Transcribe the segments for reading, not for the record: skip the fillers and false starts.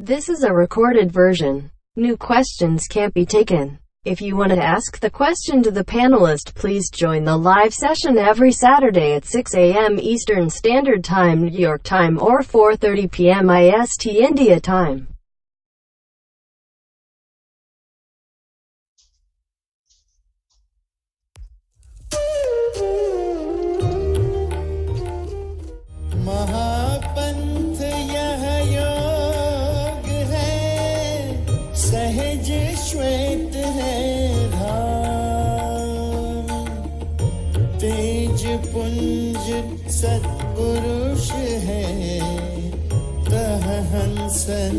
This is a recorded version. New questions can't be taken. If you want to ask the question to the panelist, please join the live session every Saturday at 6 a.m. Eastern Standard Time, New York time, or 4:30 p.m. IST India time. महापंथ यह योग है, सहज श्वेत है धाम, तेज पुंज सत्पुरुष है, तह हंसन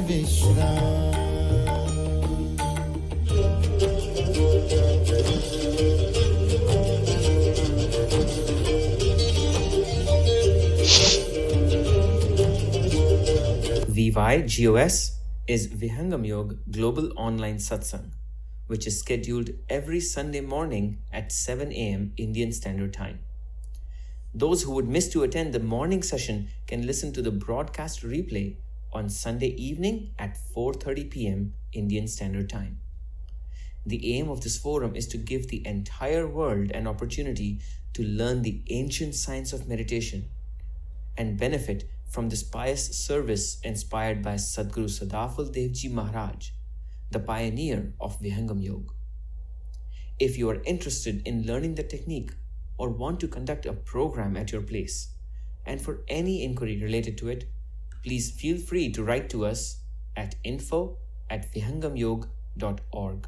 विश्राम। VYGOS is Vihangam Yoga Global Online Satsang, which is scheduled every Sunday morning at 7 a.m. Indian Standard Time. Those who would miss to attend the morning session can listen to the broadcast replay on Sunday evening at 4:30 p.m. Indian Standard Time. The aim of this forum is to give the entire world an opportunity to learn the ancient science of meditation and benefit from this pious service inspired by Sadguru Sadafal Devji Maharaj, the pioneer of Vihangam Yoga. If you are interested in learning the technique or want to conduct a program at your place, and for any inquiry related to it, please feel free to write to us at info@vihangamyoga.org.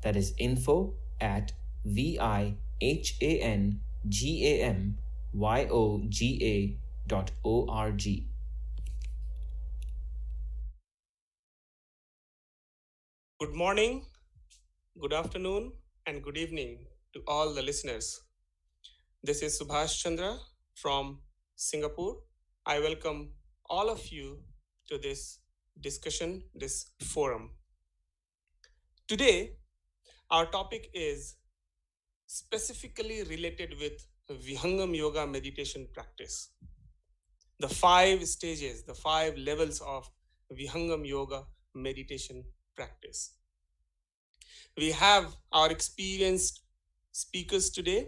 That is info@vihangamyoga.org. Good morning, good afternoon, and good evening to all the listeners. This is Subhash Chandra from Singapore. I welcome all of you to this discussion, this forum. Today, our topic is specifically related with Vihangam Yoga meditation practice. The 5 stages, the 5 levels of Vihangam Yoga meditation practice. We have our experienced speakers today,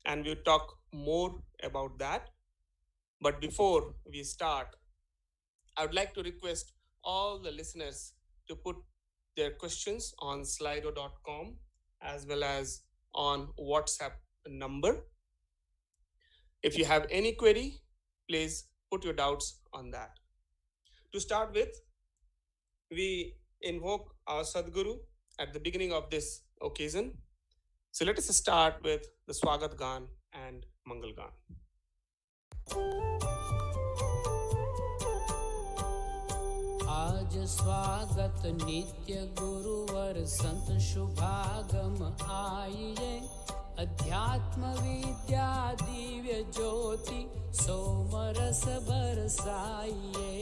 and we'll talk more about that. But before we start, I would like to request all the listeners to put their questions on slido.com as well as on WhatsApp number. If you have any query, please put your doubts on that. To start with, we invoke our Sadguru at the beginning of this occasion. So let us start with the Swagat Gan and Mangal Gan. आज स्वागत नित्य गुरुवर संत शुभागम आइए, अध्यात्म विद्या दिव्य ज्योति सोमरस बरसाइए।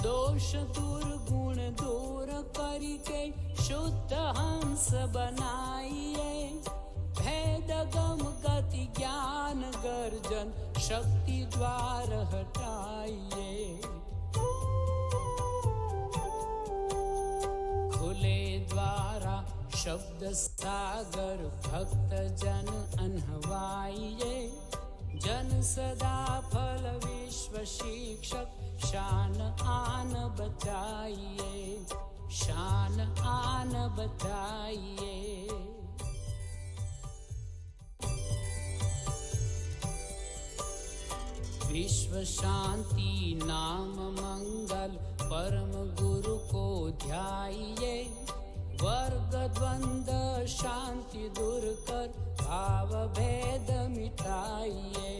दोष दुर्गुण दूर करके शुद्ध हंस बनाइए, भेद गम गति ज्ञान गर्जन शक्ति द्वार हटाइए। खुले द्वारा शब्द सागर भक्त जन अनहवाइए, जन सदा फल विश्व शिक्षक शान आन बचाइए, शान आन बचाइए। विश्व शांति नाम मंगल परम गुरु को ध्याइए, वर्ग द्वंद्व शांति दूर कर भाव भेद मिटाइए।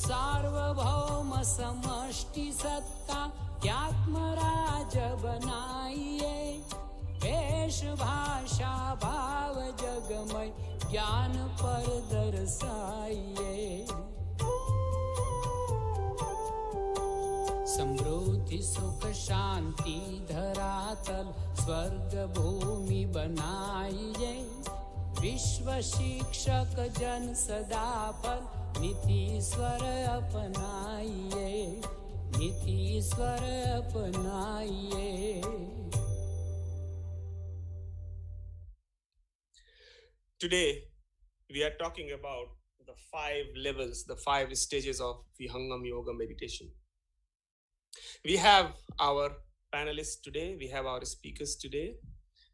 सार्वभौम समष्टि सत्ता त्यात्मराज बनाइए, वेश भाषा भाव जगमय ज्ञान पर दर्शाइए। समृद्धि सुख शांति धरातल स्वर्ग भूमि बनाइए, विश्व शिक्षक जन सदा फल नीति स्वर अपनाइए, नीति स्वर अपनाइए। Today, we are talking about the 5 levels, the 5 stages of Vihangam Yoga meditation. We have our panelists today, we have our speakers today.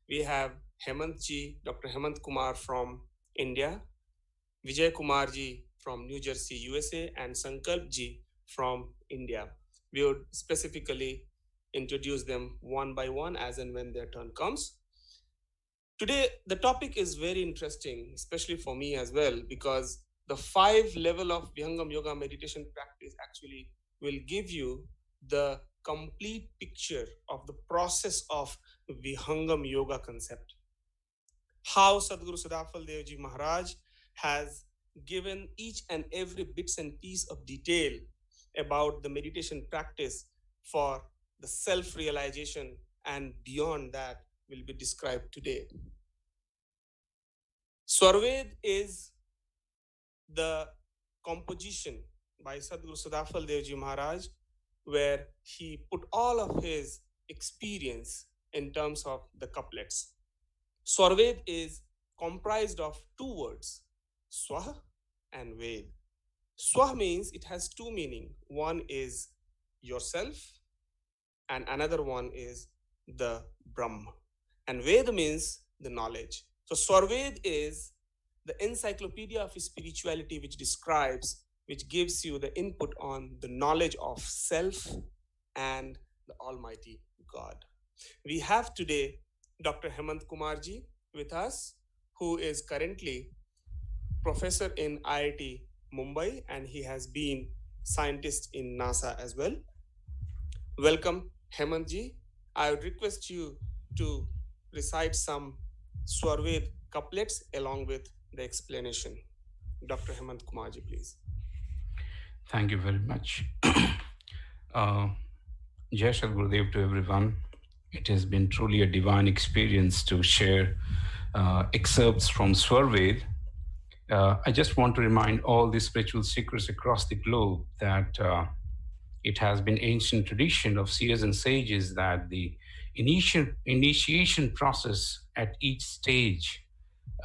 We have Hemant ji, Dr. Hemant Kumar from India, Vijay Kumar ji from New Jersey, USA, and Sankalp ji from India. We would specifically introduce them one by one as and when their turn comes. Today, the topic is very interesting, especially for me as well, because the 5 level of Vihangam Yoga meditation practice actually will give you the complete picture of the process of Vihangam Yoga concept. How Sadhguru Sadafal Devji Maharaj has given each and every bits and piece of detail about the meditation practice for the self-realization and beyond that will be described today. Swarved is the composition by Sadhguru Sadafal Devji Maharaj, where he put all of his experience in terms of the couplets. Swarved is comprised of 2 words, Swah and Ved. Swah means it has 2 meanings. One is yourself, and another one is the Brahm. And Ved means the knowledge. So Swarved is the encyclopedia of spirituality, which describes, which gives you the input on the knowledge of self and the Almighty God. We have today Dr. Hemant Kumar ji with us, who is currently professor in IIT Mumbai, and he has been scientist in NASA as well. Welcome, Hemant ji. I would request you to recite some Swarved couplets along with the explanation. Dr. Hemant Kumar ji, please. Thank you very much. Jai Shri Gurudev to everyone. It has been truly a divine experience to share excerpts from Swarved. I just want to remind all the spiritual seekers across the globe that it has been ancient tradition of seers and sages that the initiation process at each stage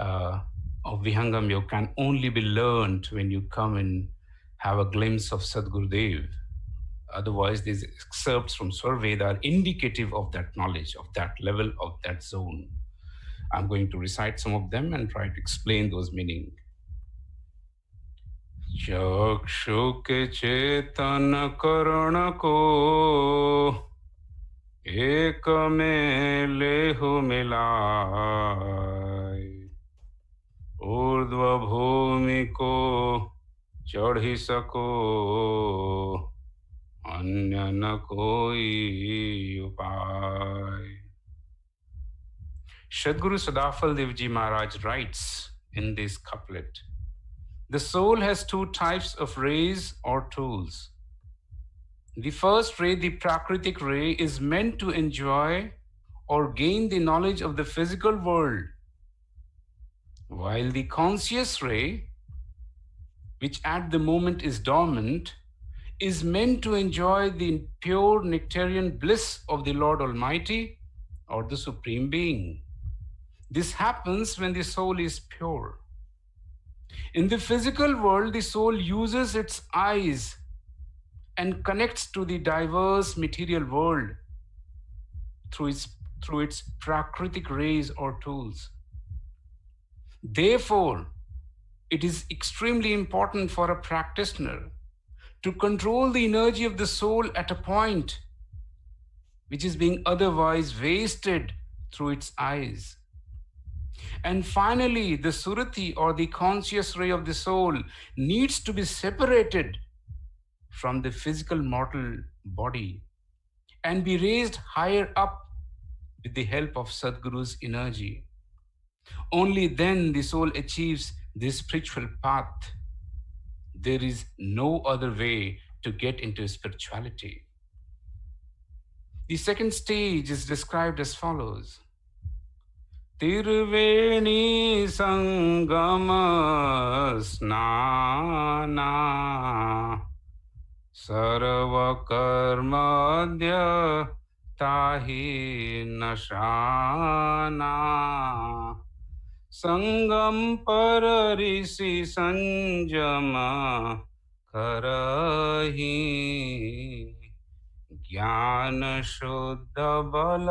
of Vihangam Yoga can only be learned when you come and have a glimpse of Sadgurudev. Otherwise, these excerpts from Swarved are indicative of that knowledge, of that level, of that zone. I'm going to recite some of them and try to explain those meanings. चक्षुक चेतन करण को एक में लेहु मिलाय, ऊर्ध्व भूमि को चढ़ी सको, अन्य न कोई उपाय. Sadhguru Sadafal Devji Maharaj writes in this couplet, the soul has 2 types of rays or tools. The first ray, the Prakritic ray, is meant to enjoy or gain the knowledge of the physical world, while the conscious ray, which at the moment is dormant, is meant to enjoy the pure nectarian bliss of the Lord Almighty or the Supreme Being. This happens when the soul is pure. In the physical world, the soul uses its eyes and connects to the diverse material world through its Prakritic rays or tools. Therefore, it is extremely important for a practitioner to control the energy of the soul at a point which is being otherwise wasted through its eyes. And finally, the surati or the conscious ray of the soul needs to be separated from the physical mortal body and be raised higher up with the help of Sadguru's energy. Only then the soul achieves this spiritual path. There is no other way to get into spirituality. The second stage is described as follows. तिर्वेणी संगम स्नाना सर्वकर्मद्य ताहि नशाना संगम पर ऋषि संजम करहि ज्ञान शुद्ध बल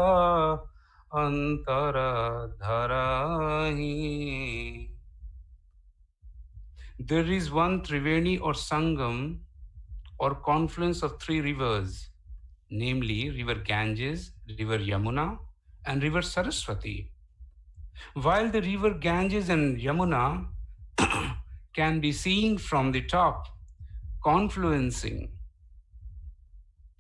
अंतर धरहि. There is one Triveni or Sangam or confluence of three rivers, namely river Ganges, river Yamuna, and river Saraswati. While the river Ganges and Yamuna can be seen from the top, confluencing,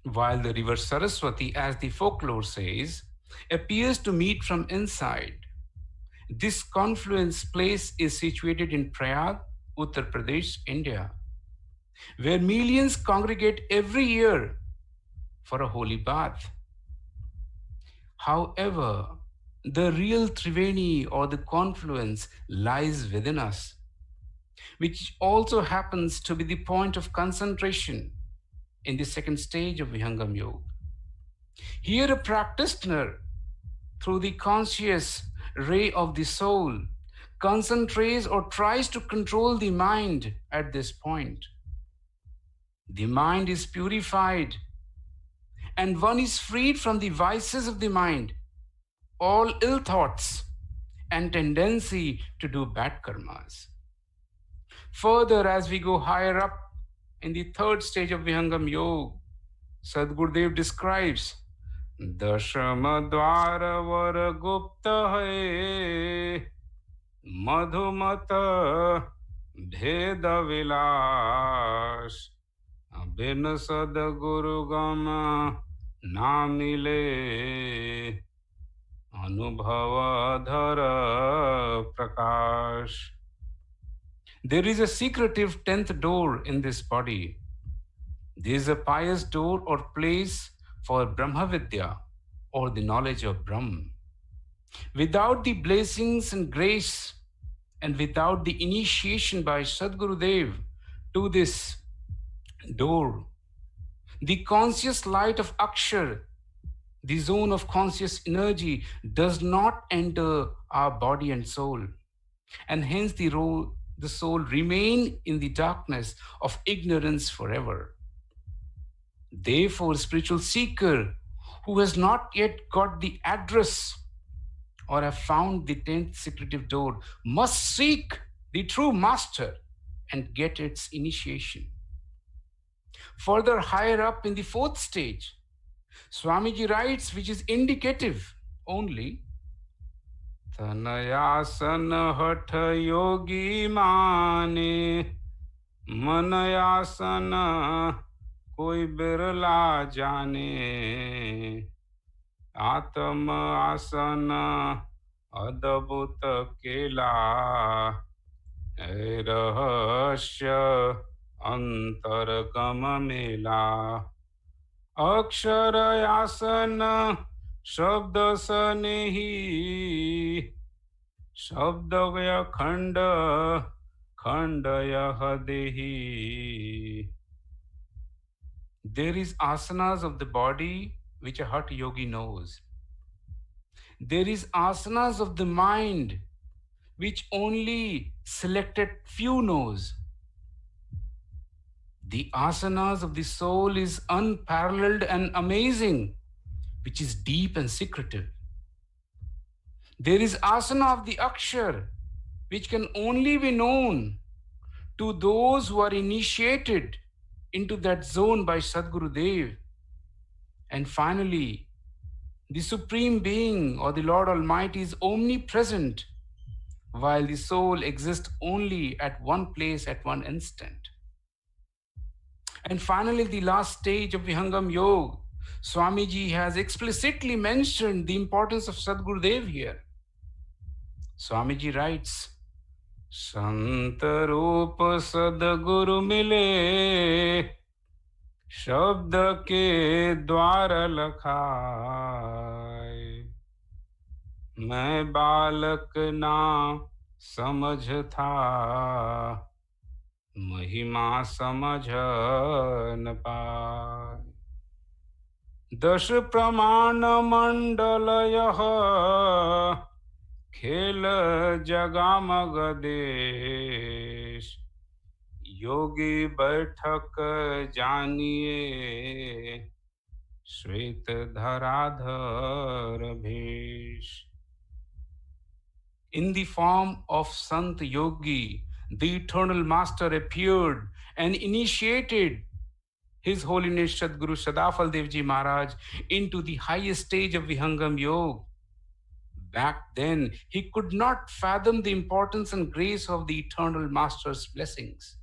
while the river Saraswati, as the folklore says, appears to meet from inside. This confluence place is situated in Prayag, Uttar Pradesh, India, where millions congregate every year for a holy bath. However, the real Triveni or the confluence lies within us, which also happens to be the point of concentration in the second stage of Vihangam Yoga. Here, a practitioner, through the conscious ray of the soul, concentrates or tries to control the mind at this point. The mind is purified and one is freed from the vices of the mind, all ill thoughts and tendency to do bad karmas. Further, as we go higher up in the third stage of Vihangam Yoga, Sadgurudev describes Dashama Dwara Vara Gupta Hai Madhumata Bheda Vilash बिन सदगुरु गम ना मिले अनुभव धर प्रकाश. There is a secretive 10th door in this body. There is a pious door or place for Brahma Vidya or the knowledge of Brahm. Without the blessings and grace and without the initiation by Sadgurudev to this door, the conscious light of Akshar, the zone of conscious energy, does not enter our body and soul, and hence the soul remain in the darkness of ignorance forever. Therefore, spiritual seeker who has not yet got the address or have found the 10th secretive door must seek the true master and get its initiation. Further, higher up in the 4th stage, Swamiji writes, which is indicative only, Tanayasana hatha yogi mane manayasana koi birla jane atma asana adabut kela rahasya अंतरगम मेला अक्षर आसन शब्द सनेही शब्द खंड खंड यह देही. There is asanas of the body which a hatha yogi knows. There is asanas of the mind which only selected few knows. The asanas of the soul is unparalleled and amazing, which is deep and secretive. There is asana of the akshar, which can only be known to those who are initiated into that zone by Sadgurudev. And finally, the Supreme Being or the Lord Almighty is omnipresent, while the soul exists only at one place at one instant. And finally, the last stage of Vihangam Yoga, Swamiji has explicitly mentioned the importance of Sadgurudev here. Swamiji writes, Santarup Sadguru mile, Shabda ke dwara lakhai. मैं बालक ना समझ था, महिमा समझ न पाए। दश प्रमाण मंडल यह, खेल जगा मग देश। योगी बैठक जानिए, श्वेत धराधर भेष। In the form of Sant Yogi, the eternal master appeared and initiated His Holiness Sadguru Sadafal Devji Maharaj into the highest stage of Vihangam Yoga. Back then, he could not fathom the importance and grace of the eternal master's blessings.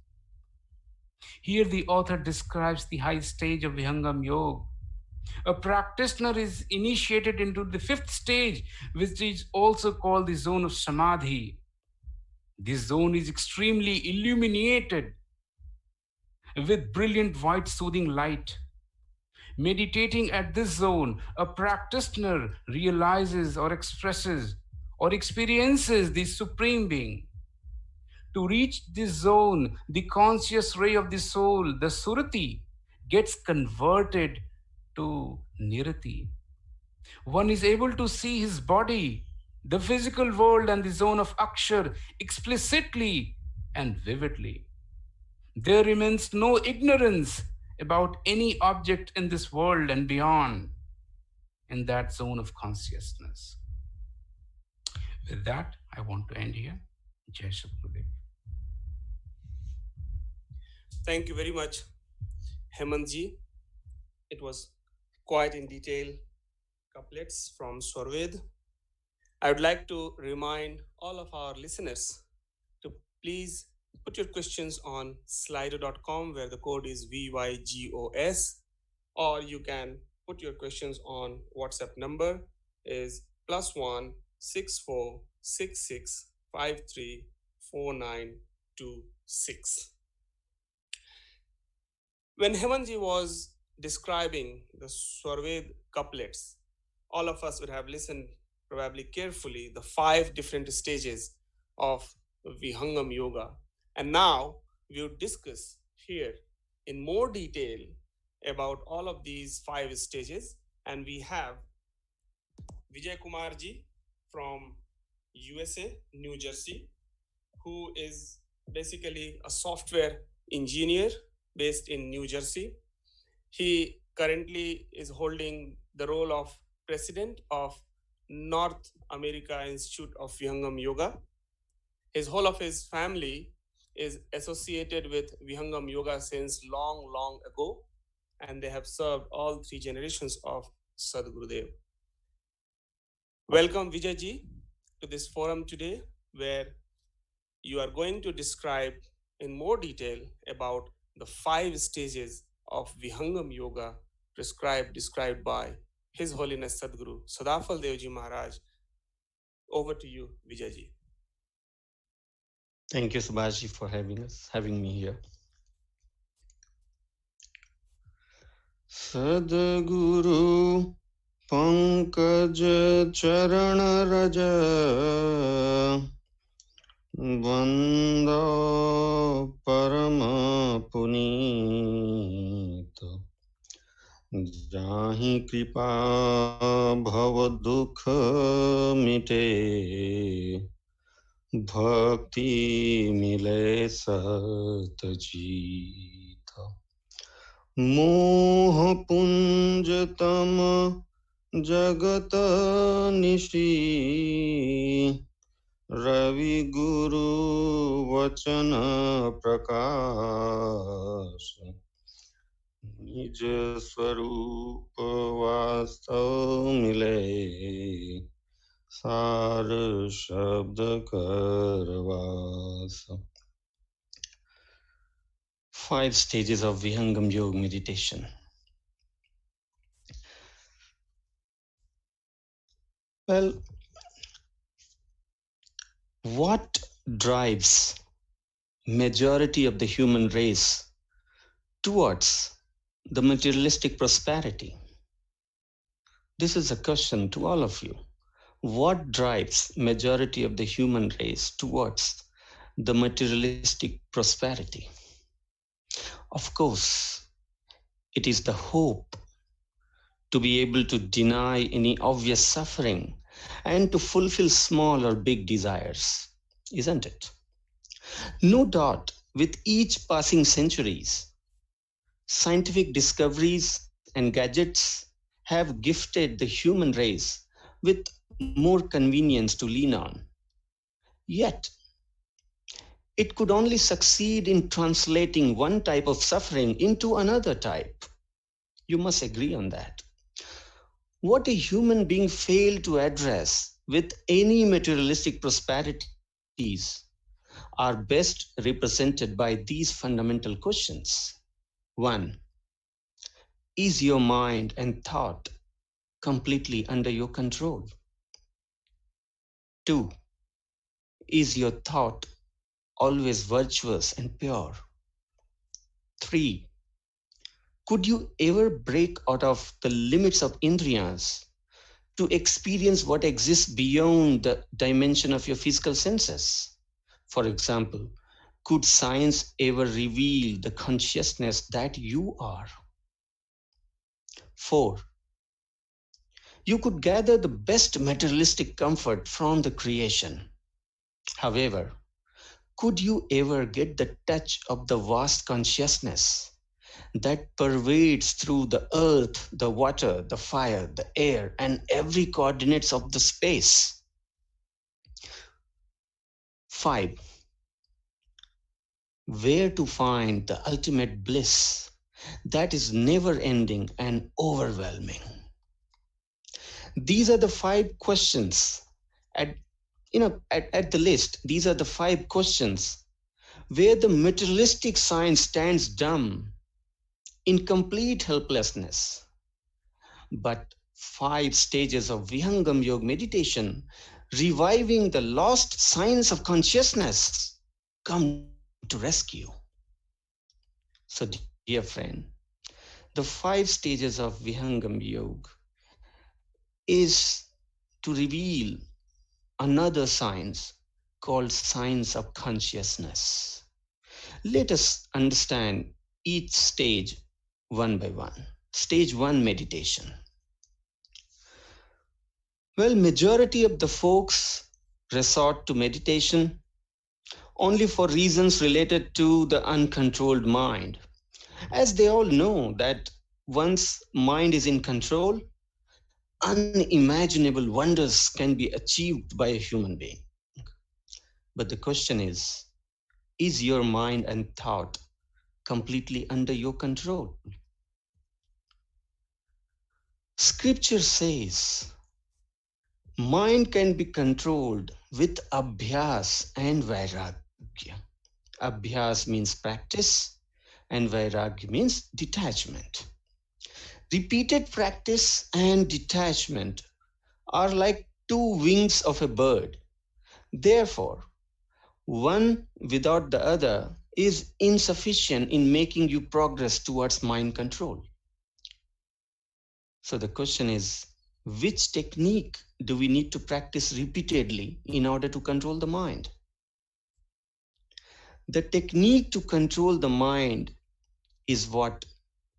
Here, the author describes the high stage of Vihangam Yoga. A practitioner is initiated into the fifth stage, which is also called the zone of Samadhi. This zone is extremely illuminated with brilliant white soothing light. Meditating at this zone, a practitioner realizes or expresses or experiences the Supreme Being. To reach this zone, the conscious ray of the soul, the Surati, gets converted to Nirati. One is able to see his body, the physical world, and the zone of Akshar explicitly and vividly. There remains no ignorance about any object in this world and beyond in that zone of consciousness. With that, I want to end here. Jai Shri Gurudev. Thank you very much, Hemantji. It was quite in detail couplets from Swarved. I would like to remind all of our listeners to please put your questions on slido.com where the code is VYGOS, or you can put your questions on WhatsApp number is +1 64 66 53 4926. When Hemantji was describing the Swarved couplets, all of us would have listened probably carefully the 5 different stages of Vihangam Yoga. And now we will discuss here in more detail about all of these 5 stages. And we have Vijay Kumarji from USA, New Jersey, who is basically a software engineer based in New Jersey. He currently is holding the role of president of North America Institute of Vihangam Yoga. His whole of his family is associated with Vihangam Yoga since long, long ago, and they have served all 3 generations of Sadgurudev. Welcome, Vijayji, to this forum today, where you are going to describe in more detail about the 5 stages of Vihangam Yoga described by His Holiness Sadguru Sadafal Devji Maharaj. Over to you, Vijayji. Thank you, Subhashji, for having me here. Sadguru Pankaj Charan Raja Vanda Parama Punita Jahi Kripa Bhav Dukha Mite Bhakti Mile Satjita मोह पुंजतम जगत निशि रवि गुरु वचन प्रकाश निज स्वरूप वास्तव मिले सार शब्द करवास. 5 stages of Vihangam Yoga meditation. Well, what drives majority of the human race towards the materialistic prosperity? This is a question to all of you. what drives majority of the human race towards the materialistic prosperity? Of course, it is the hope to be able to deny any obvious suffering and to fulfill small or big desires, isn't it? No doubt, with each passing centuries, scientific discoveries and gadgets have gifted the human race with more convenience to lean on. Yet, it could only succeed in translating one type of suffering into another type. You must agree on that. What a human being failed to address with any materialistic prosperities are best represented by these fundamental questions. 1. Is your mind and thought completely under your control? 2. Is your thought always virtuous and pure? 3. Could you ever break out of the limits of indriyas to experience what exists beyond the dimension of your physical senses? For example, could science ever reveal the consciousness that you are? 4. You could gather the best materialistic comfort from the creation. However, could you ever get the touch of the vast consciousness that pervades through the earth, the water, the fire, the air, and every coordinates of the space? 5. Where to find the ultimate bliss that is never ending and overwhelming? These are the 5 questions at the list. These are the 5 questions where the materialistic science stands dumb in complete helplessness. But 5 stages of Vihangam Yoga meditation, reviving the lost science of consciousness, come to rescue. So, dear friend, the 5 stages of Vihangam Yoga is to reveal another science called science of consciousness. Let us understand each stage one by one. Stage 1, meditation. Well, majority of the folks resort to meditation only for reasons related to the uncontrolled mind, as they all know that once mind is in control, unimaginable wonders can be achieved by a human being. But the question is your mind and thought completely under your control? Scripture says mind can be controlled with abhyas and vairagya. Abhyas means practice and vairagya means detachment. Repeated practice and detachment are like 2 wings of a bird. Therefore, one without the other is insufficient in making you progress towards mind control. So the question is, which technique do we need to practice repeatedly in order to control the mind? The technique to control the mind is what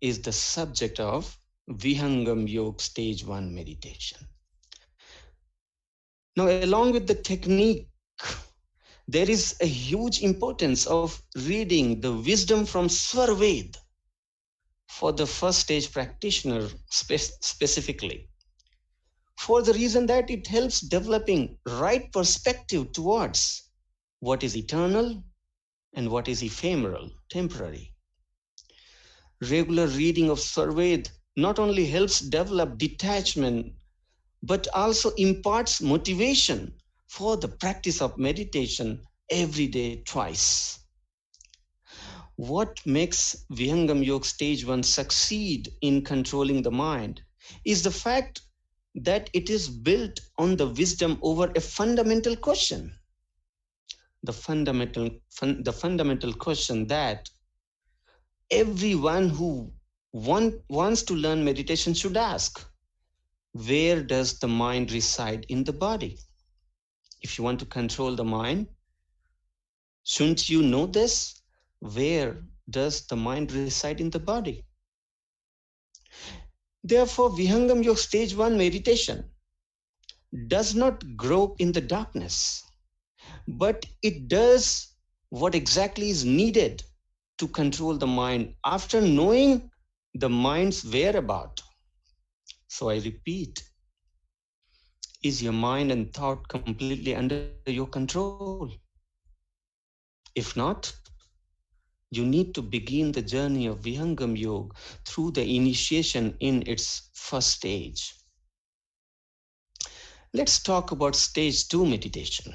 is the subject of Vihangam Yoga Stage 1 meditation. Now, along with the technique, there is a huge importance of reading the wisdom from Svarved for the first stage practitioner specifically, for the reason that it helps developing right perspective towards what is eternal and what is ephemeral, temporary. Regular reading of Svarved not only helps develop detachment, but also imparts motivation for the practice of meditation every day, twice. What makes Vihangam Yoga Stage 1 succeed in controlling the mind is the fact that it is built on the wisdom over a fundamental question. The fundamental question that everyone who wants to learn meditation should ask. where does the mind reside in the body? If you want to control the mind, shouldn't you know this? Where does the mind reside in the body? Therefore, Vihangam Yoga stage 1 meditation does not grope in the darkness, but it does what exactly is needed to control the mind after knowing the mind's whereabout. So I repeat, is your mind and thought completely under your control? If not, you need to begin the journey of Vihangam Yoga through the initiation in its first stage. Let's talk about stage 2 meditation.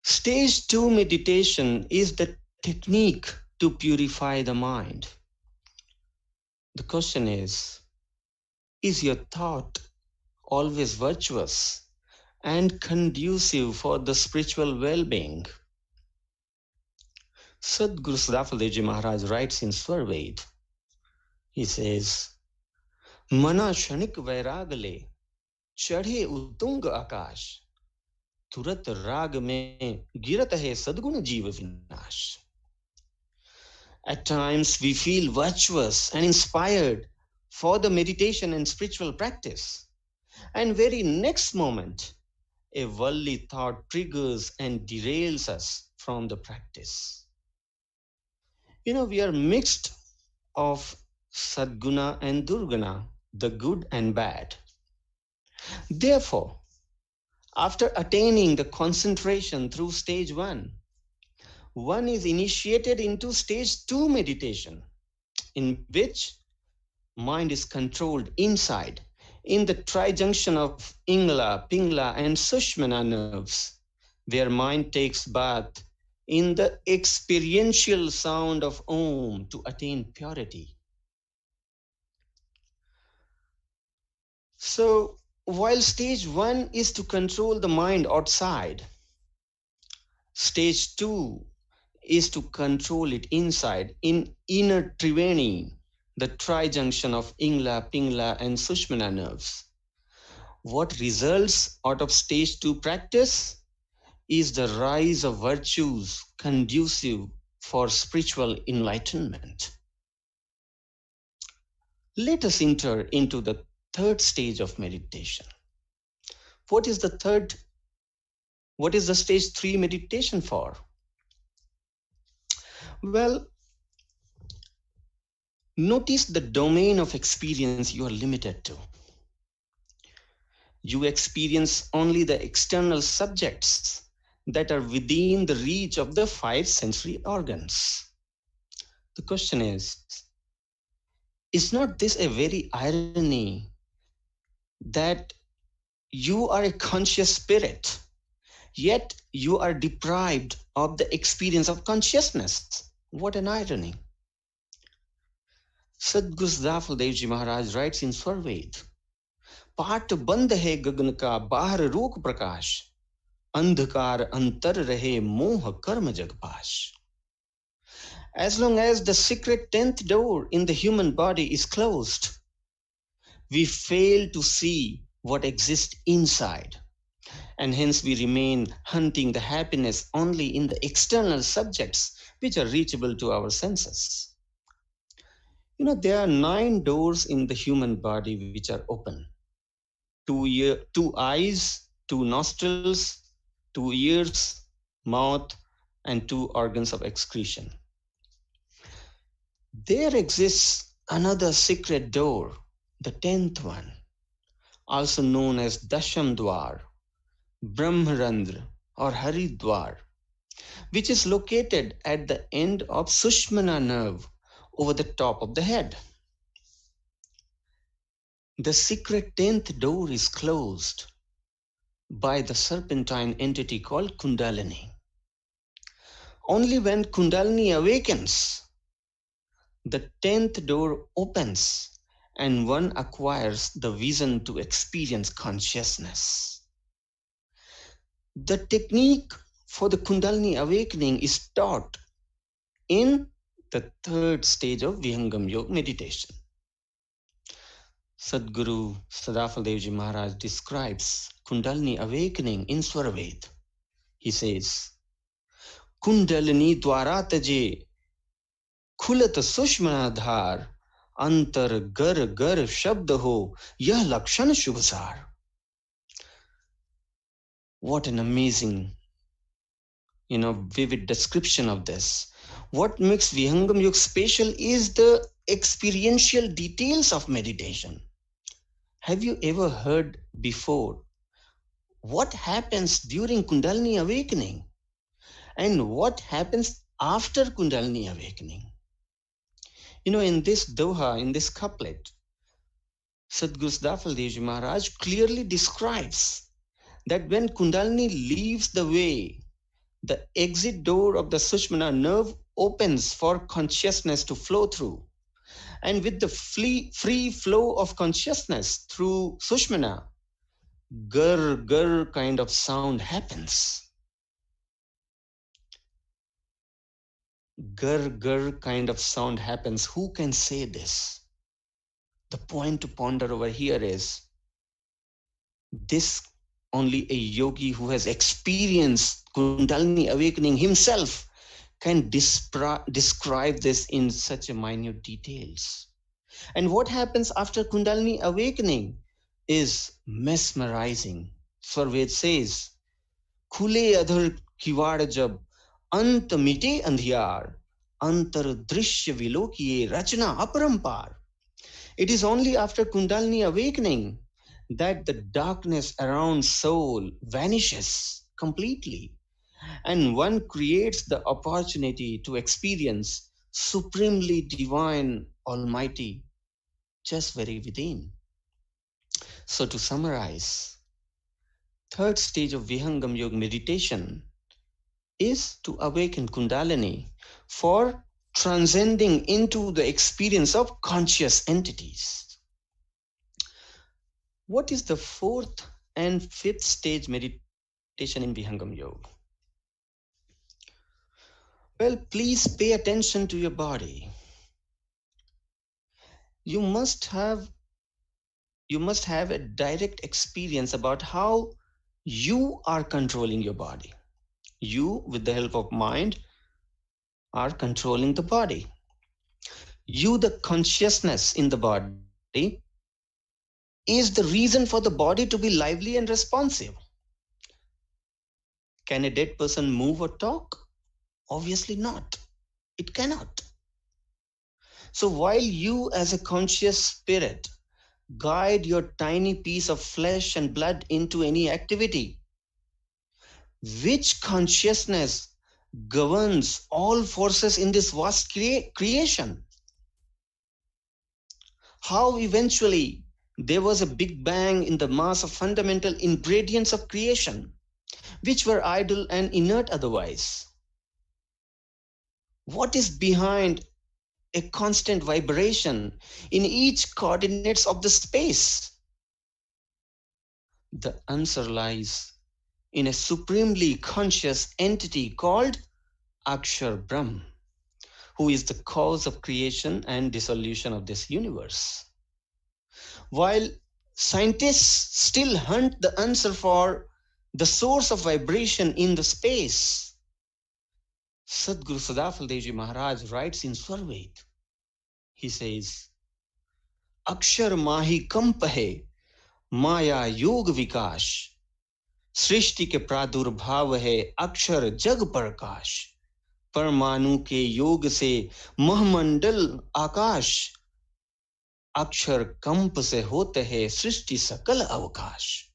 Stage 2 meditation is the technique to purify the mind. The question is your thought always virtuous and conducive for the spiritual well-being? Sadhguru Sudhafaldeji Maharaj writes in Swarved, he says, Mana shanik vairagale chadhe utung akash, तुरत राग में गिरत है सद्गुण जीव विनाश. At times we feel virtuous and inspired for the meditation and spiritual practice, and very next moment a worldly thought triggers and derails us from the practice. We are mixed of sadguna and durguna, the good and bad. Therefore, after attaining the concentration through stage 1, one is initiated into stage 2 meditation, in which mind is controlled inside, in the trijunction of Ingla, Pingla, and Sushmana nerves, where mind takes bath in the experiential sound of Om to attain purity. So, while stage 1 is to control the mind outside, stage 2 is to control it inside, in inner Triveni, the trijunction of Ingla, Pingla, and Sushmana nerves. What results out of stage 2 practice is the rise of virtues conducive for spiritual enlightenment. Let us enter into the third stage of meditation. What is the stage 3 meditation for? Well, notice the domain of experience you are limited to. You experience only the external subjects that are within the reach of the 5 sensory organs. The question is not this a very irony that you are a conscious spirit, yet you are deprived of the experience of consciousness? What an irony. Sadhguru Sudhafaldeji Maharaj writes in Swarved, पाट बंद है गगन का बाहर रूप प्रकाश, अंधकार अंतर रहे मोह कर्म जगपाश. As long as the secret 10th door in the human body is closed, we fail to see what exists inside, and hence we remain hunting the happiness only in the external subjects which are reachable to our senses. There are 9 doors in the human body which are open. 2 eyes, 2 nostrils, 2 ears, mouth, and 2 organs of excretion. There exists another secret door, the 10th one, also known as Dasham Dwar, Brahmarandra, or Haridwar, which is located at the end of Sushmana nerve over the top of the head. The secret 10th door is closed by the serpentine entity called Kundalini. Only when Kundalini awakens, the 10th door opens and one acquires the vision to experience consciousness. The technique for the Kundalini awakening is taught in the third stage of Vihangam Yoga meditation. Sadguru Sadafaldevji Maharaj describes Kundalini awakening in Swaraved. He says, Kundalini dwara taje खुलत सूक्ष्म आधार अंतर गर गर शब्द हो यह लक्षण शुभ सार. What an amazing, vivid description of this. What makes Vihangam Yoga special is the experiential details of meditation. Have you ever heard before what happens during Kundalini awakening and what happens after Kundalini awakening? In this doha, in this couplet, Sadguru Sadafaldevji Maharaj clearly describes that when Kundalini leaves the way, the exit door of the Sushmana nerve opens for consciousness to flow through. And with the free flow of consciousness through Sushmana, gur gur kind of sound happens. Gur gur kind of sound happens. Who can say this? The point to ponder over here is this only a yogi who has experienced Kundalini awakening himself can describe this in such a minute details. And what happens after Kundalini awakening is mesmerizing. Swarved says, Khule adhar kiwad jab ant mite andhyar, antar drishya vilokiye rachna aparampar. It is only after Kundalini awakening that the darkness around soul vanishes completely and one creates the opportunity to experience supremely divine almighty just very within. So to summarize, third stage of Vihangam Yoga meditation is to awaken Kundalini for transcending into the experience of conscious entities. What is the fourth and fifth stage meditation in Vihangam Yoga? Well, please pay attention to your body. You must have a direct experience about how you are controlling your body. You, with the help of mind, are controlling the body. You, the consciousness in the body, is the reason for the body to be lively and responsive. Can a dead person move or talk? Obviously not. It cannot. So while you as a conscious spirit guide your tiny piece of flesh and blood into any activity, which consciousness governs all forces in this vast creation? How eventually there was a big bang in the mass of fundamental ingredients of creation, which were idle and inert otherwise. What is behind a constant vibration in each coordinates of the space? The answer lies in a supremely conscious entity called Akshar Brahm, who is the cause of creation and dissolution of this universe. While scientists still hunt the answer for the source of vibration in the space, Sadguru Sadafaldevji Maharaj writes in Swarved. He says, Akshar mahi kampahe maya yog vikash, सृष्टि के प्रादुर्भाव है अक्षर जग प्रकाश, परमाणु के योग से महमंडल आकाश, अक्षर कंप से होते हैं सृष्टि सकल अवकाश.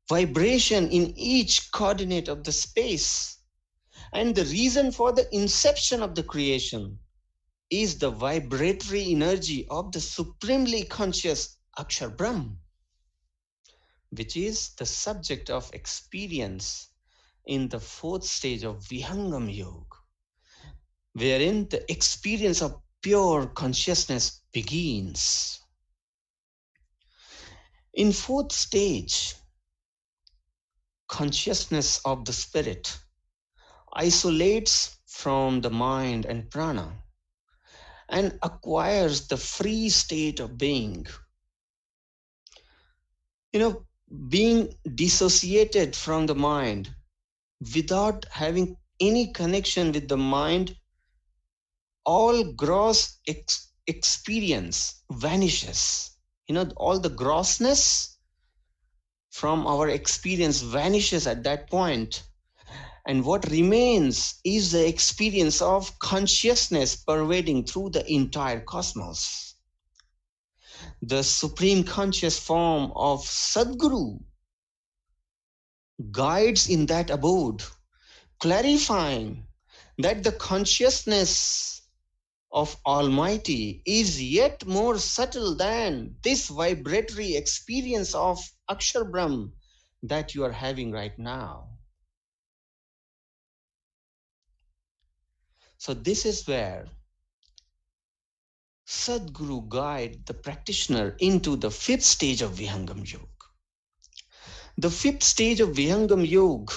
Vibration in each coordinate of the space, and the reason for the inception of the creation is the vibratory energy of the supremely conscious Akshar Brahm, which is the subject of experience in the fourth stage of Vihangam Yoga, wherein the experience of pure consciousness begins. In fourth stage, consciousness of the spirit isolates from the mind and prana and acquires the free state of being. Being dissociated from the mind without having any connection with the mind, all gross experience vanishes. All the grossness from our experience vanishes at that point. And what remains is the experience of consciousness pervading through the entire cosmos. The supreme conscious form of Sadguru guides in that abode, clarifying that the consciousness of Almighty is yet more subtle than this vibratory experience of Akshar Brahm that you are having right now. So this is where Sadguru guide the practitioner into the fifth stage of Vihangam Yoga. The fifth stage of Vihangam Yoga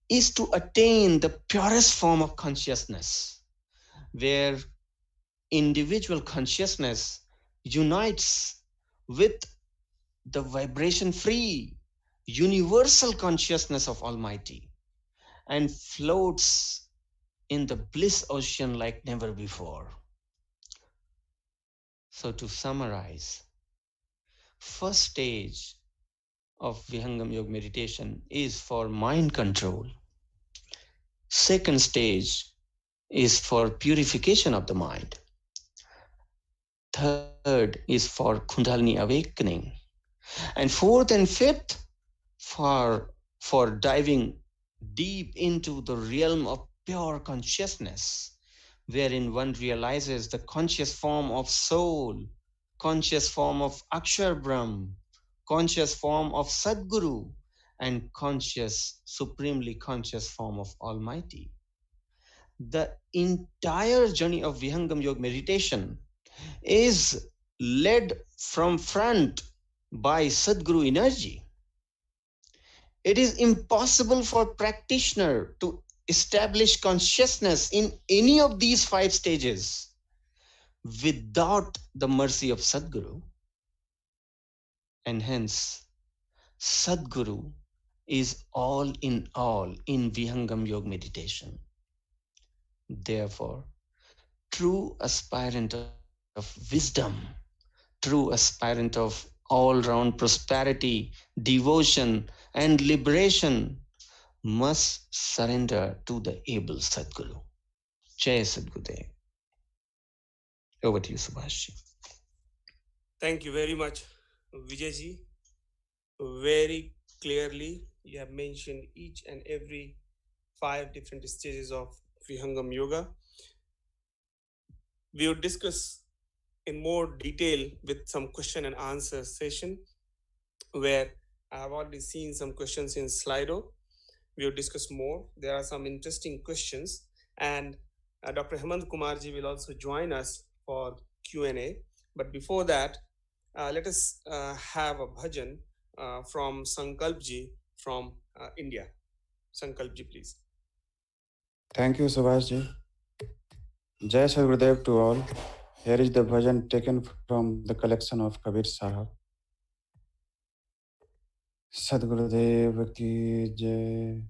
is to attain the purest form of consciousness, where individual consciousness unites with the vibration-free, universal consciousness of Almighty and floats in the bliss ocean like never before. So to summarize, first stage of Vihangam Yoga meditation is for mind control. Second stage is for purification of the mind. Third is for Kundalini awakening. And fourth and fifth for diving deep into the realm of pure consciousness, wherein one realizes the conscious form of soul, conscious form of Akshar Brahm, conscious form of Sadguru, and supremely conscious form of Almighty. The entire journey of Vihangam Yoga meditation is led from front by Sadguru energy. It is impossible for practitioner to establish consciousness in any of these 5 stages without the mercy of Sadguru. And hence, Sadguru is all in Vihangam Yoga meditation. Therefore, true aspirant of wisdom, true aspirant of all-round prosperity, devotion, and liberation must surrender to the able Sadguru. Jai Sadgurudev. Over to you, Subhash. Thank you very much, Vijayji. Very clearly, you have mentioned each and every 5 different stages of Vihangam Yoga. We will discuss in more detail with some question and answer session, where I have already seen some questions in Slido. We will discuss more. There are some interesting questions, and Dr. Hemant Kumarji will also join us for Q&A. But before that, let us have a bhajan from Sankalpji from India. Sankalpji, please. Thank you, Subhashji. Jai Shri Gurudev to all. Here is the bhajan taken from the collection of Kabir Sahab. Sadgurudev ki jai.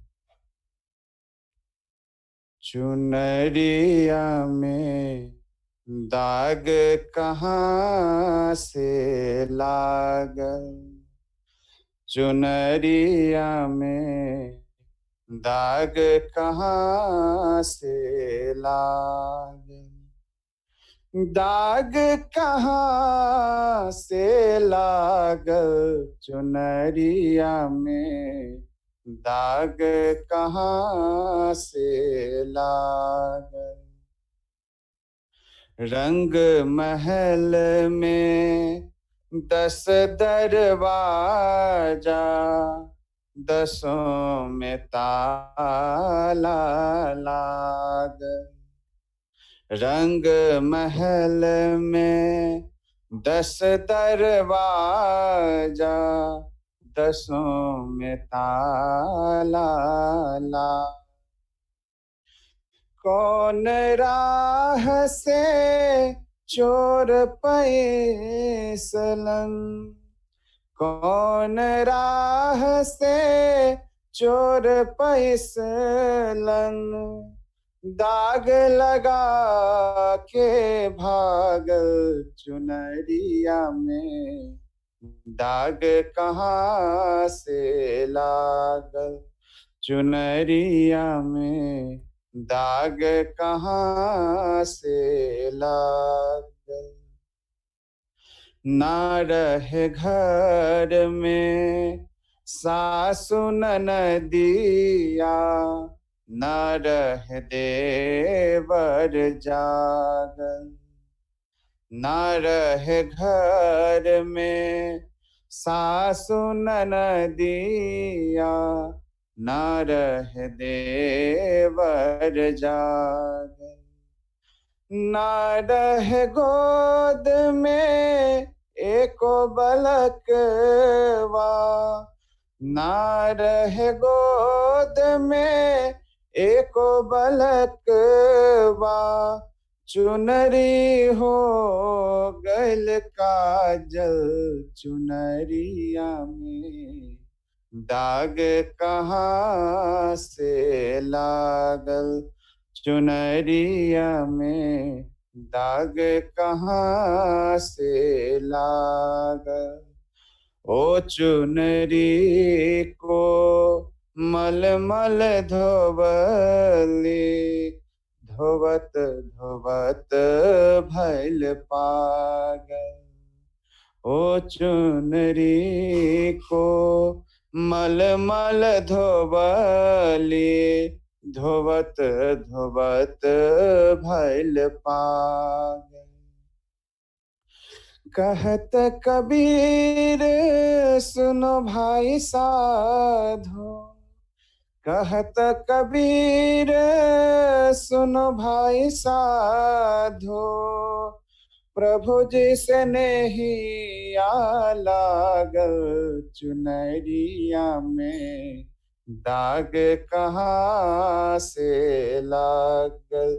चुनरिया में दाग कहाँ से लागल, चुनरिया में दाग कहाँ से लागल, दाग कहाँ से लागल, चुनरिया में दाग कहाँ से लागल, रंग महल में 10 दरवाजा, 10 में ताला लागल, रंग महल में 10 दरवाजा, 10 में ताला ला, कौन राह से चोर पे सलन, कौन राह से चोर पे सलन, दाग लगा के भागल चुनरिया में, दाग कहाँ से लागल चुनरिया में, दाग कहाँ से लागल। ना रहे घर में सासु ननदिया, न रहे देवर जागल, न रहे घर में सासु ननदिया, न रहे देवर जागल, न रहे गोद में एको बलकवा, न रहे गोद में एको बलकवा, चुनरी हो गल काजल चुनरिया में, दाग कहाँ से लागल चुनरिया में, दाग कहाँ से लागल। ओ चुनरी को मल मल धोबली, धोवत धोवत भैल पागल। ओ चुनरी को मल मल धोबली, धोवत धोवत भैल पागल। कहत कबीर सुनो भाई साधो, कहत कबीर सुनो भाई साधो, प्रभु जी से नहीं लागल चुनरिया में, दाग कहाँ से लागल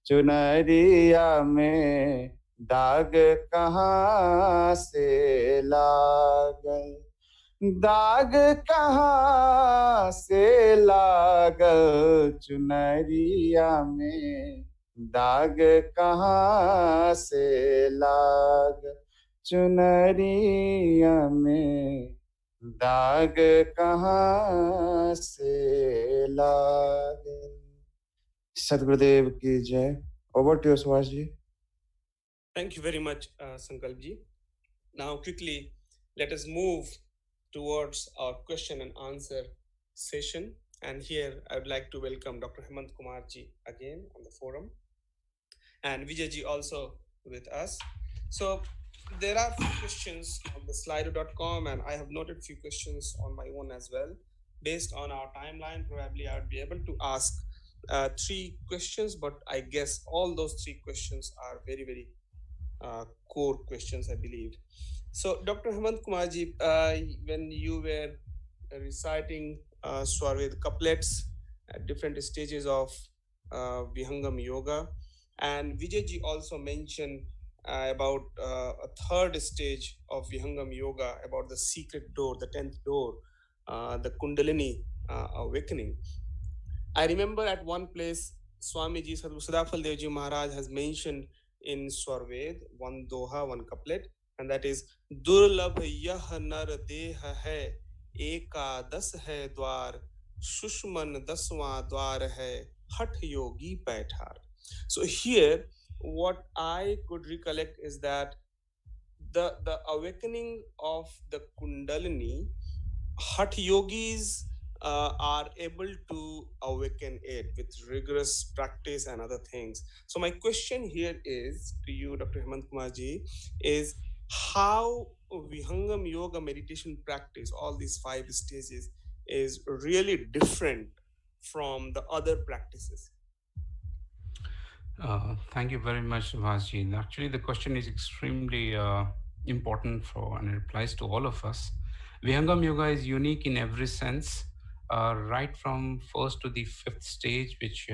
चुनरिया में, दाग कहाँ से लागल, दाग कहाँ से लागल चुनरिया में, दाग कहाँ से लाग चुनरिया में, दाग कहाँ से लाग। सदगुरुदेव की जय। Over to Subhash ji. Thank you very much, Sankalpji. Now, quickly, let us move towards our question and answer session. And here, I would like to welcome Dr. Hemant Kumarji again on the forum, and Vijayji also with us. So, there are few questions on the slido.com, and I have noted few questions on my own as well. Based on our timeline, probably I would be able to ask 3 questions, but I guess all those 3 questions are very, very core questions, I believe. So, Dr. Hemant Kumarji, when you were reciting Swarved couplets at different stages of Vihangam Yoga, and Vijayji also mentioned about a third stage of Vihangam Yoga, about the secret door, the 10th door, the Kundalini awakening. I remember at one place, Swamiji Sadhu Sadafal Devji Maharaj has mentioned in Swarved, one doha, one couplet, and that is Durlabh yah nar deh hai, ekadas hai dwar, Shushman daswaं dwar hai, Hat yogi paithar. So here, what I could recollect is that the awakening of the Kundalini, Hat yogis are able to awaken it with rigorous practice and other things. So my question here is to you, Dr. Hemant Kumarji, is how Vihangam Yoga meditation practice, all these 5 stages, is really different from the other practices. Thank you very much, Subhashji. Actually, the question is extremely important for, and it applies to all of us. Vihangam Yoga is unique in every sense, right from first to the 5th stage, which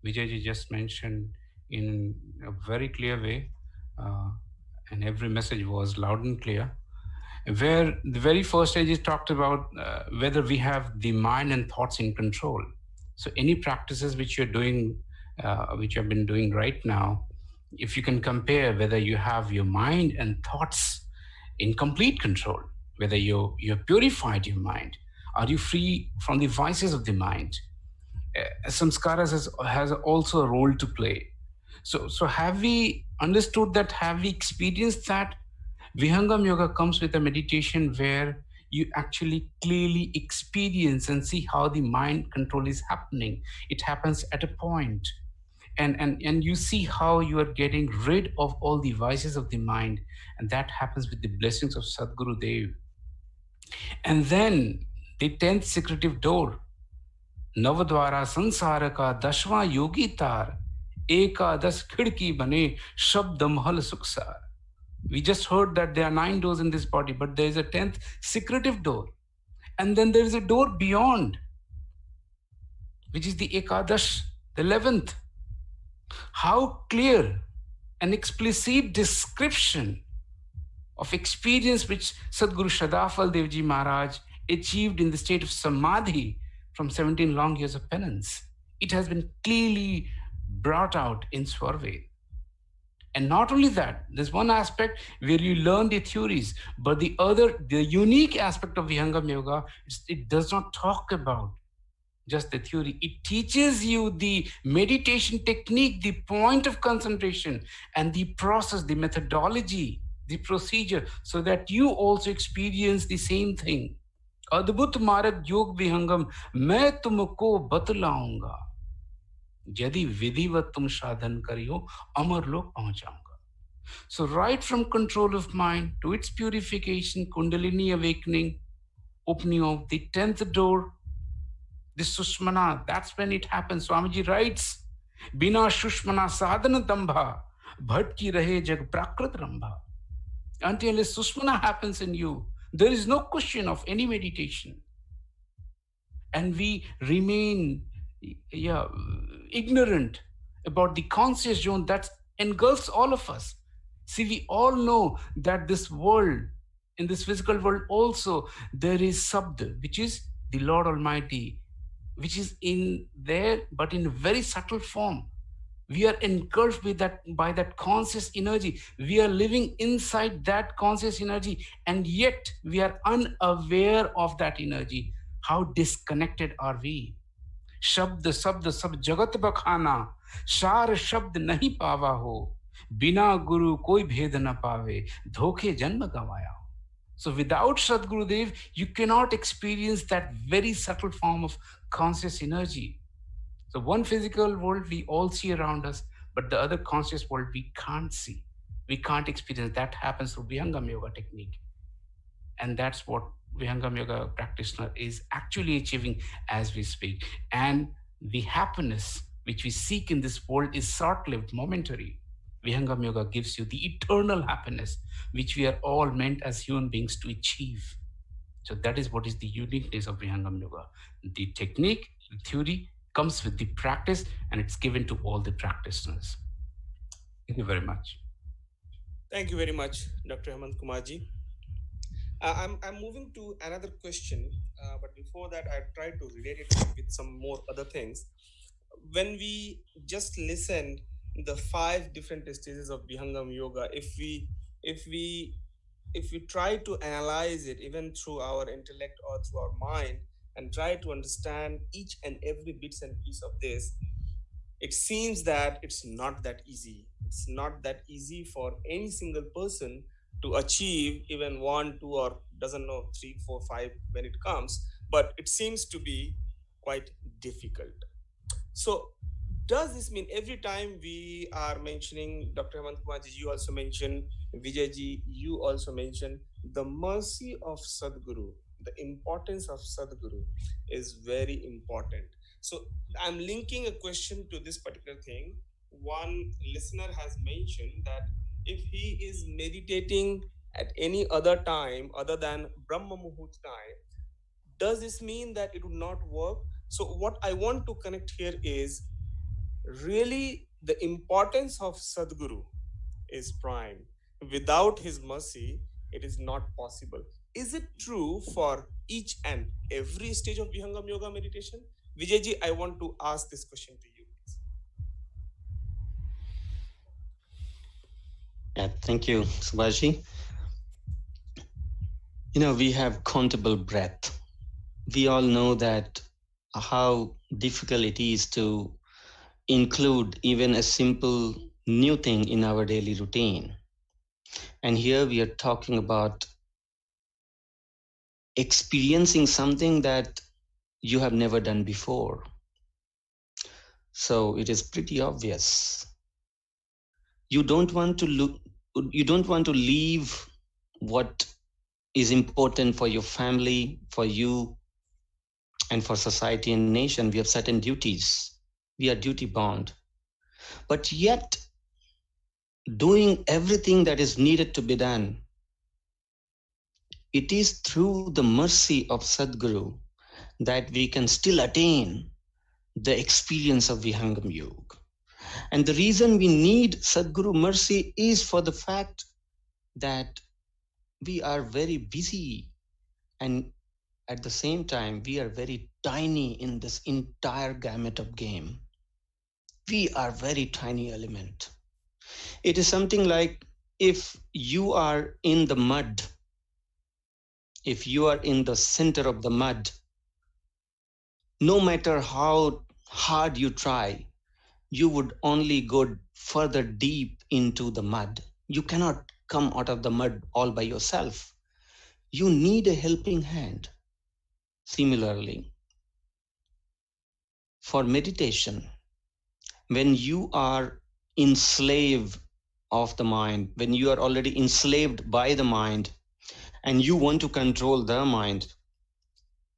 Vijayji just mentioned in a very clear way, uh, and every message was loud and clear. Where the very first stage is talked about whether we have the mind and thoughts in control. So any practices which you're doing, which you've been doing right now, if you can compare whether you have your mind and thoughts in complete control, whether you're purified your mind, are you free from the vices of the mind? Samskaras has also a role to play. So have we understood that? Have we experienced that? Vihangam Yoga comes with a meditation where you actually clearly experience and see how the mind control is happening. It happens at a point, and you see how you are getting rid of all the vices of the mind, and that happens with the blessings of Sadguru Dev. And then the 10th secretive door, नवद्वारा संसार का 10वां योगी तार, एकादश खिड़की बने शब्द महल सुखसार. We just heard that there are 9 doors in this body, but there is a 10th secretive door. And then there is a door beyond, which is the Ekadash, the 11th. How clear an explicit description of experience which Sadguru Shadafal Devji Maharaj achieved in the state of Samadhi from 17 long years of penance. It has been clearly brought out in Swarved. And not only that, there's one aspect where you learn the theories, but the unique aspect of Vihangam Yoga is it does not talk about just the theory. It teaches you the meditation technique, the point of concentration, and the process, the methodology, the procedure, so that you also experience the same thing. Adbhut Marag Yog Vihangam, मैं तुमको बतलाऊंगा, यदि विधिवत तुम साधन करियो अमर लोक पहुंचाऊंगा. So right from control of mind to its purification, Kundalini awakening, opening of the 10th door, the Sushmana, that's when it happens. Swamiji writes, Bina Shushmana sadhana tamba, bhatki rahe jag prakrit ramba. Until a Sushmana happens in you, there is no question of any meditation. And we remain ignorant about the conscious zone that engulfs all of us. See, we all know that this world, in this physical world also, there is Sabda, which is the Lord Almighty, which is in there, but in a very subtle form. We are engulfed with that, by that conscious energy. We are living inside that conscious energy, and yet we are unaware of that energy. How disconnected are we? शब्द शब्द सब जगत बखाना, सार शब्द नहीं पावा हो, बिना गुरु कोई भेद न पावे, धोखे जन्म गवाया हो. So without Sadgurudev, you cannot experience that very subtle form of conscious energy. So one physical world we all see around us, but the other conscious world we can't see. We can't experience. That happens through Vihangam Yoga technique. And that's what Vihangam Yoga practitioner is actually achieving as we speak. And the happiness which we seek in this world is short-lived, momentary. Vihangam Yoga gives you the eternal happiness which we are all meant as human beings to achieve. So that is what is the uniqueness of Vihangam Yoga. The technique, the theory comes with the practice, and it's given to all the practitioners. Thank you very much. Thank you very much, Dr. Hemant Kumarji. I'm moving to another question, but before that, I try to relate it with some more other things. When we just listen the 5 different stages of Vihangam Yoga, if we try to analyze it even through our intellect or through our mind and try to understand each and every bits and piece of this, it seems that it's not that easy. It's not that easy for any single person to achieve even 1, 2, or doesn't know 3, 4, 5 when it comes, but it seems to be quite difficult. So does this mean every time we are mentioning, Dr. Hemant Kumarji, you also mentioned, Vijayji, you also mentioned the mercy of Sadguru, the importance of Sadguru is very important. So I'm linking a question to this particular thing. One listener has mentioned that if he is meditating at any other time other than Brahma Muhurt time, does this mean that it would not work? So what I want to connect here is really the importance of Sadguru is prime. Without his mercy, it is not possible. Is it true for each and every stage of Vihangam Yoga meditation? Vijayji, I want to ask this question to you. Yeah, thank you, Subhashi. We have countable breath. We all know that how difficult it is to include even a simple new thing in our daily routine. And here we are talking about experiencing something that you have never done before. So it is pretty obvious. You don't want to leave what is important for your family, for you, and for society and nation. We have certain duties. We are duty bound. But yet, doing everything that is needed to be done, it is through the mercy of Sadguru that we can still attain the experience of Vihangam Yoga. And the reason we need Sadguru mercy is for the fact that we are very busy, and at the same time, we are very tiny in this entire gamut of game. We are very tiny element. It is something like if you are in the mud, if you are in the center of the mud, no matter how hard you try, you would only go further deep into the mud. You cannot come out of the mud all by yourself. You need a helping hand. Similarly, for meditation, when you are enslaved of the mind, when you are already enslaved by the mind, and you want to control the mind,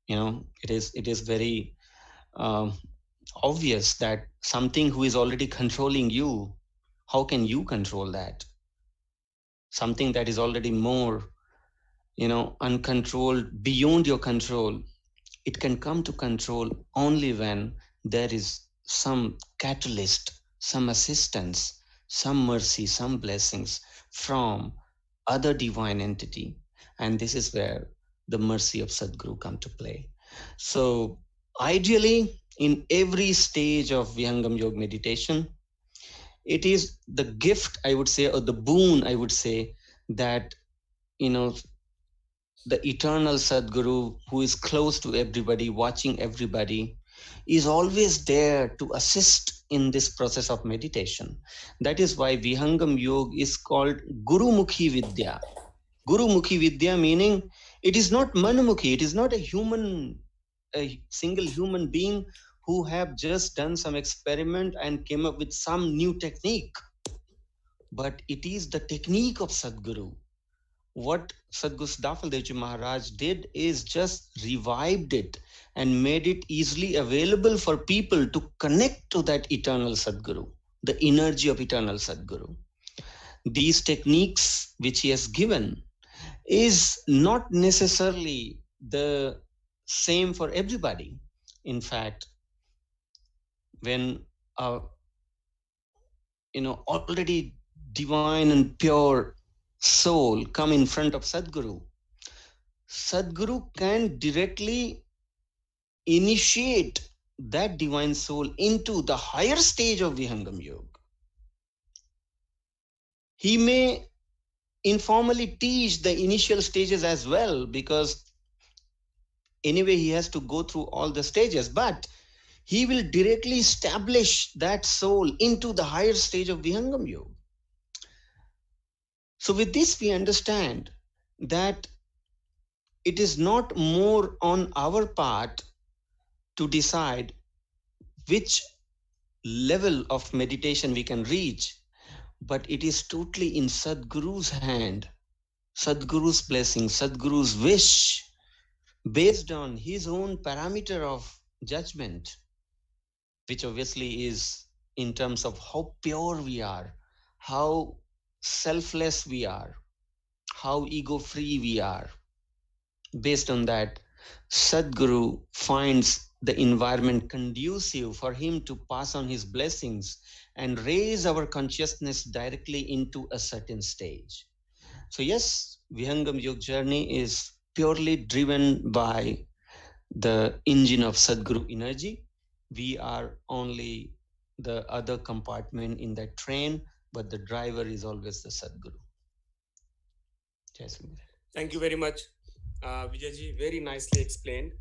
it is very obvious that something who is already controlling you, how can you control that? Something that is already more, uncontrolled, beyond your control, it can come to control only when there is some catalyst, some assistance, some mercy, some blessings from other divine entity. And this is where the mercy of Sadguru come to play. So ideally, in every stage of Vihangam Yoga meditation, it is the gift, I would say, or the boon, I would say, that the eternal Sadguru, who is close to everybody, watching everybody, is always there to assist in this process of meditation. That is why Vihangam Yoga is called Guru Mukhi Vidya. Guru Mukhi Vidya meaning it is not Manamukhi, it is not a single human being who have just done some experiment and came up with some new technique. But it is the technique of Sadguru. What Sadguru Dafaldev Maharaj did is just revived it and made it easily available for people to connect to that eternal Sadguru, the energy of eternal Sadguru. These techniques which he has given is not necessarily the same for everybody. In fact, when already divine and pure soul come in front of Sadguru, Sadguru can directly initiate that divine soul into the higher stage of Vihangam Yoga. He may informally teach the initial stages as well, because anyway he has to go through all the stages, but he will directly establish that soul into the higher stage of Vihangam Yoga. So with this we understand that it is not more on our part to decide which level of meditation we can reach, but it is totally in Sadguru's hand, Sadguru's blessing, Sadguru's wish, based on his own parameter of judgment, which obviously is in terms of how pure we are, how selfless we are, how ego-free we are. Based on that, Sadguru finds the environment conducive for him to pass on his blessings and raise our consciousness directly into a certain stage. So yes, Vihangam Yoga journey is purely driven by the engine of Sadguru energy. We are only the other compartment in that train, but the driver is always the Sadguru. Jai Sri Ram. Thank you very much, Vijayji. Very nicely explained.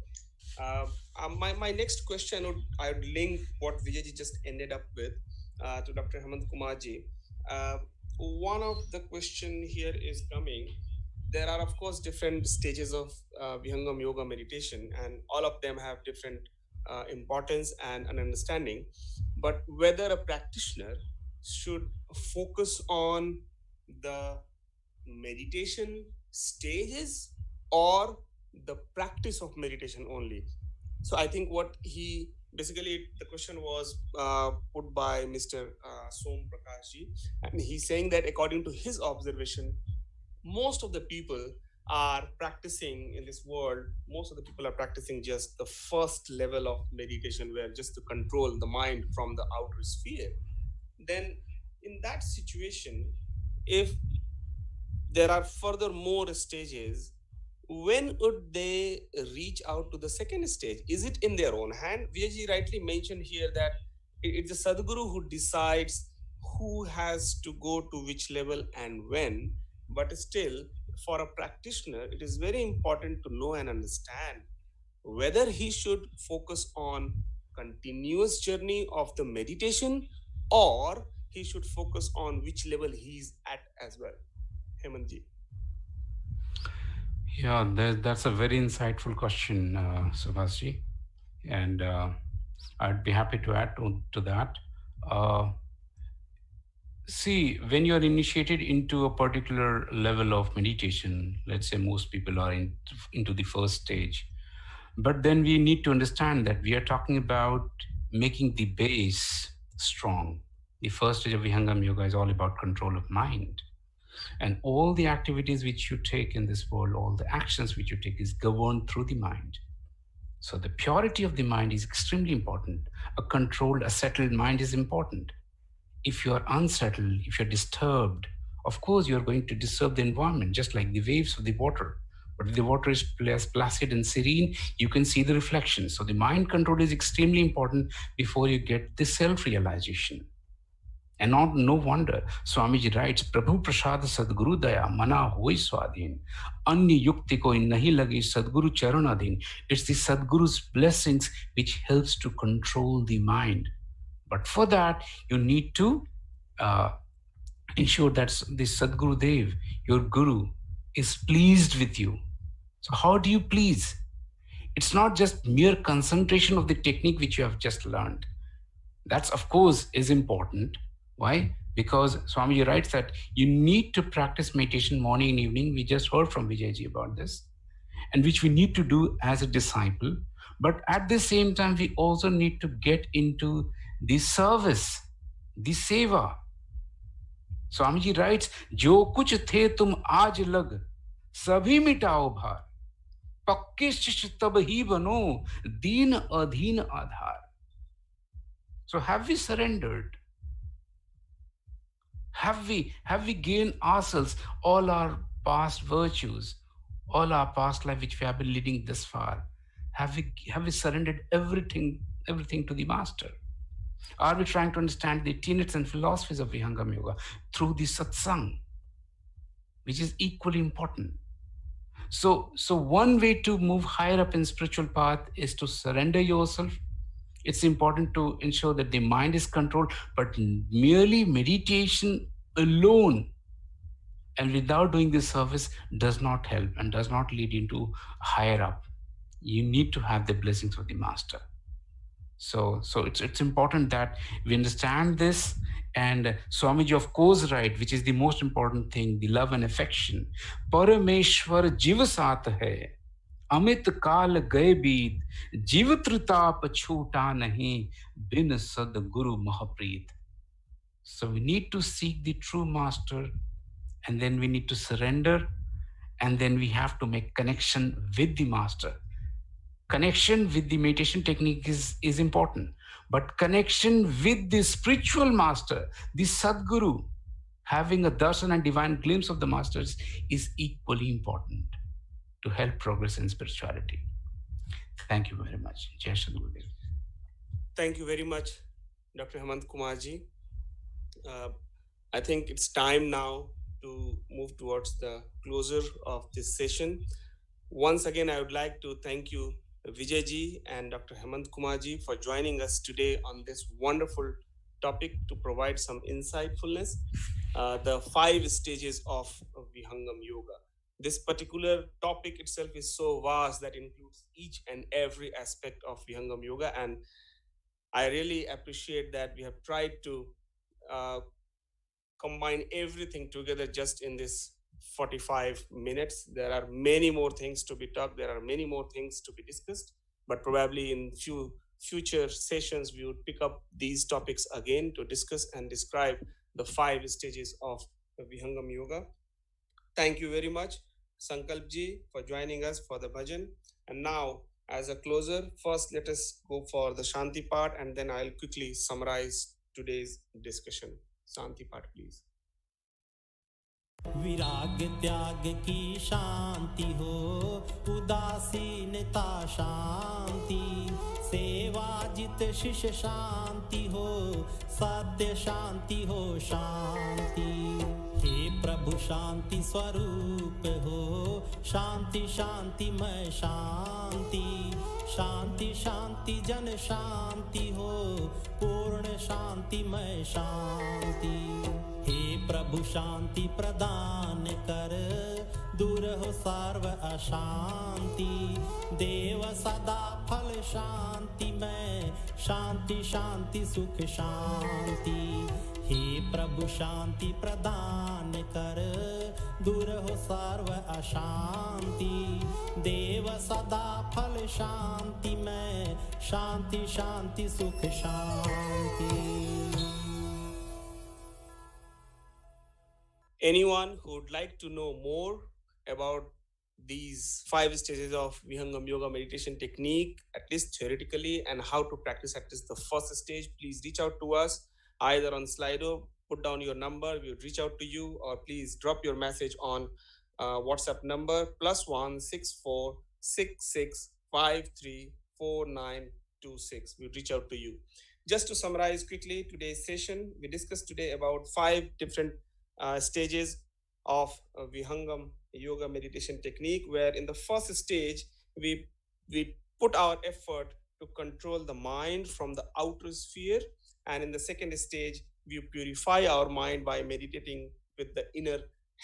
My next question I would link what Vijayji just ended up with to Dr. Hemant Kumarji. One of the question here is coming. There are of course different stages of Vihangam Yoga meditation, and all of them have different importance and an understanding. But whether a practitioner should focus on the meditation stages or the practice of meditation only. So I think what he basically, the question was put by Mr. Som Prakashji, and he's saying that according to his observation, most of the people are practicing in this world, most of the people are practicing just the first level of meditation, where just to control the mind from the outer sphere. Then in that situation, if there are further more stages, when would they reach out to the second stage? Is it in their own hand? Vijayji rightly mentioned here that it's the Sadguru who decides who has to go to which level and when. But still, for a practitioner, it is very important to know and understand whether he should focus on continuous journey of the meditation, or he should focus on which level he's at as well. Hemantji. Yeah, that's a very insightful question, Subhasji. And I'd be happy to add to that. See, when you're initiated into a particular level of meditation, let's say most people are into the first stage, but then we need to understand that we are talking about making the base strong. The first stage of Vihangam Yoga is all about control of mind. And all the activities which you take in this world, all the actions which you take is governed through the mind. So the purity of the mind is extremely important. A controlled, a settled mind is important. If you are unsettled, if you're disturbed, of course you're going to disturb the environment, just like the waves of the water. But if the water is placid and serene, you can see the reflection. So the mind control is extremely important before you get the self-realization. And no wonder, Swamiji writes, Prabhu Prasad Sadguru Daya Mana Hoi Swadhin, Anya Yukti Koi Nahi Lagi Sadguru Charanadhin. It's the Sadguru's blessings which helps to control the mind. But for that, you need to ensure that the Sadguru Dev, your Guru, is pleased with you. So how do you please? It's not just mere concentration of the technique which you have just learned. That's, of course, is important. Why? Because Swamiji writes that you need to practice meditation morning and evening. We just heard from Vijayji about this, and which we need to do as a disciple. But at the same time, we also need to get into the service, the seva. Swamiji writes, Jo kuch the tum aaj lag, sabhi mitao bhar, pakke shish tab hi bano, deen adheen adhar. So have we surrendered? Have we gained ourselves all our past virtues, all our past life which we have been leading this far? Have we surrendered everything to the master? Are we trying to understand the tenets and philosophies of Vihangam Yoga through the satsang, which is equally important? So one way to move higher up in spiritual path is to surrender yourself. It's important to ensure that the mind is controlled, but merely meditation alone and without doing this service does not help and does not lead into higher up. You need to have the blessings of the master. So it's important that we understand this. And Swamiji, of course, right, which is the most important thing, the love and affection. Parameshwar jiva saath hai. Amit काल गए बीत जीवित ताप छूटा नहीं बिन सदगुरु Mahapreet. So we need to seek the true master, and then we need to surrender, and then we have to make connection with the master. connection with the meditation technique is important, but connection with the spiritual master, the Sadguru, having a darshan and divine glimpse of the masters is equally important to help progress in spirituality. Thank you very much. Jai Sadgurudev. Thank you very much, Dr. Hemant Kumarji. I think it's time now to move towards the closure of this session. Once again, I would like to thank you, Vijayji and Dr. Hemant Kumarji, for joining us today on this wonderful topic to provide some insightfulness. The 5 stages of Vihangam Yoga. This particular topic itself is so vast that includes each and every aspect of Vihangam Yoga, and I really appreciate that we have tried to combine everything together just in this 45 minutes. There are many more things to be talked, there are many more things to be discussed, but probably in future sessions we would pick up these topics again to discuss and describe the 5 stages of Vihangam Yoga. Thank you very much, Sankalpji, for joining us for the bhajan. And now, as a closer, first let us go for the Shanti part, and then I'll quickly summarize today's discussion. Shanti part, please. विराग त्याग की शांति हो, उदासीनता शांति, सेवा जित शिष्य शांति हो, सत्य शांति हो शांति। हे प्रभु शांति स्वरूप हो, शांति शांति मैं शांति, शांति शांति जन शांति हो, पूर्ण शांति मैं शांति। हे प्रभु शांति प्रदान कर, दूर हो सर्व अशांति, देव सदा फल शांति में, शांति शांति सुख शांति। हे प्रभु शांति प्रदान कर, दूर हो सर्व अशांति, देव सदा फल शांति में, शांति शांति सुख शांति। Anyone who would like to know more about these 5 stages of Vihangam Yoga meditation technique, at least theoretically, and how to practice at least the first stage, please reach out to us either on Slido, put down your number, we would reach out to you, or please drop your message on WhatsApp number +1 64 66 53 4926. We'll reach out to you. Just to summarize quickly today's session, we discussed today about 5 different stages of Vihangam Yoga meditation technique, where in the first stage we put our effort to control the mind from the outer sphere, and in the second stage we purify our mind by meditating with the inner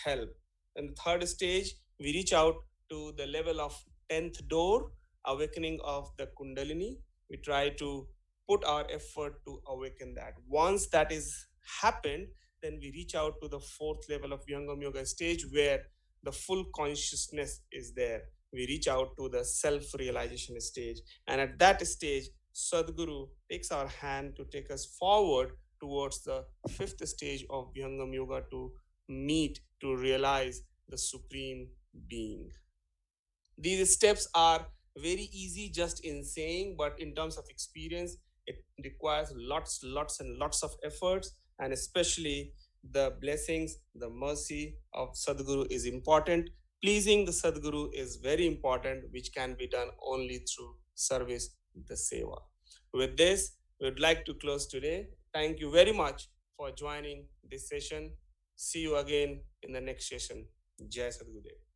help. In the third stage we reach out to the level of 10th door, awakening of the Kundalini. We try to put our effort to awaken that. Once that is happened, then we reach out to the 4th level of Vihangam Yoga stage, where the full consciousness is there. We reach out to the self-realization stage. And at that stage, Sadguru takes our hand to take us forward towards the 5th stage of Vihangam Yoga, to meet, to realize the Supreme Being. These steps are very easy just in saying, but in terms of experience, it requires lots and lots of efforts. And especially the blessings, the mercy of Sadguru is important. Pleasing the Sadguru is very important, which can be done only through service, the seva. With this, we would like to close today. Thank you very much for joining this session. See you again in the next session. Jai Sadgurudev.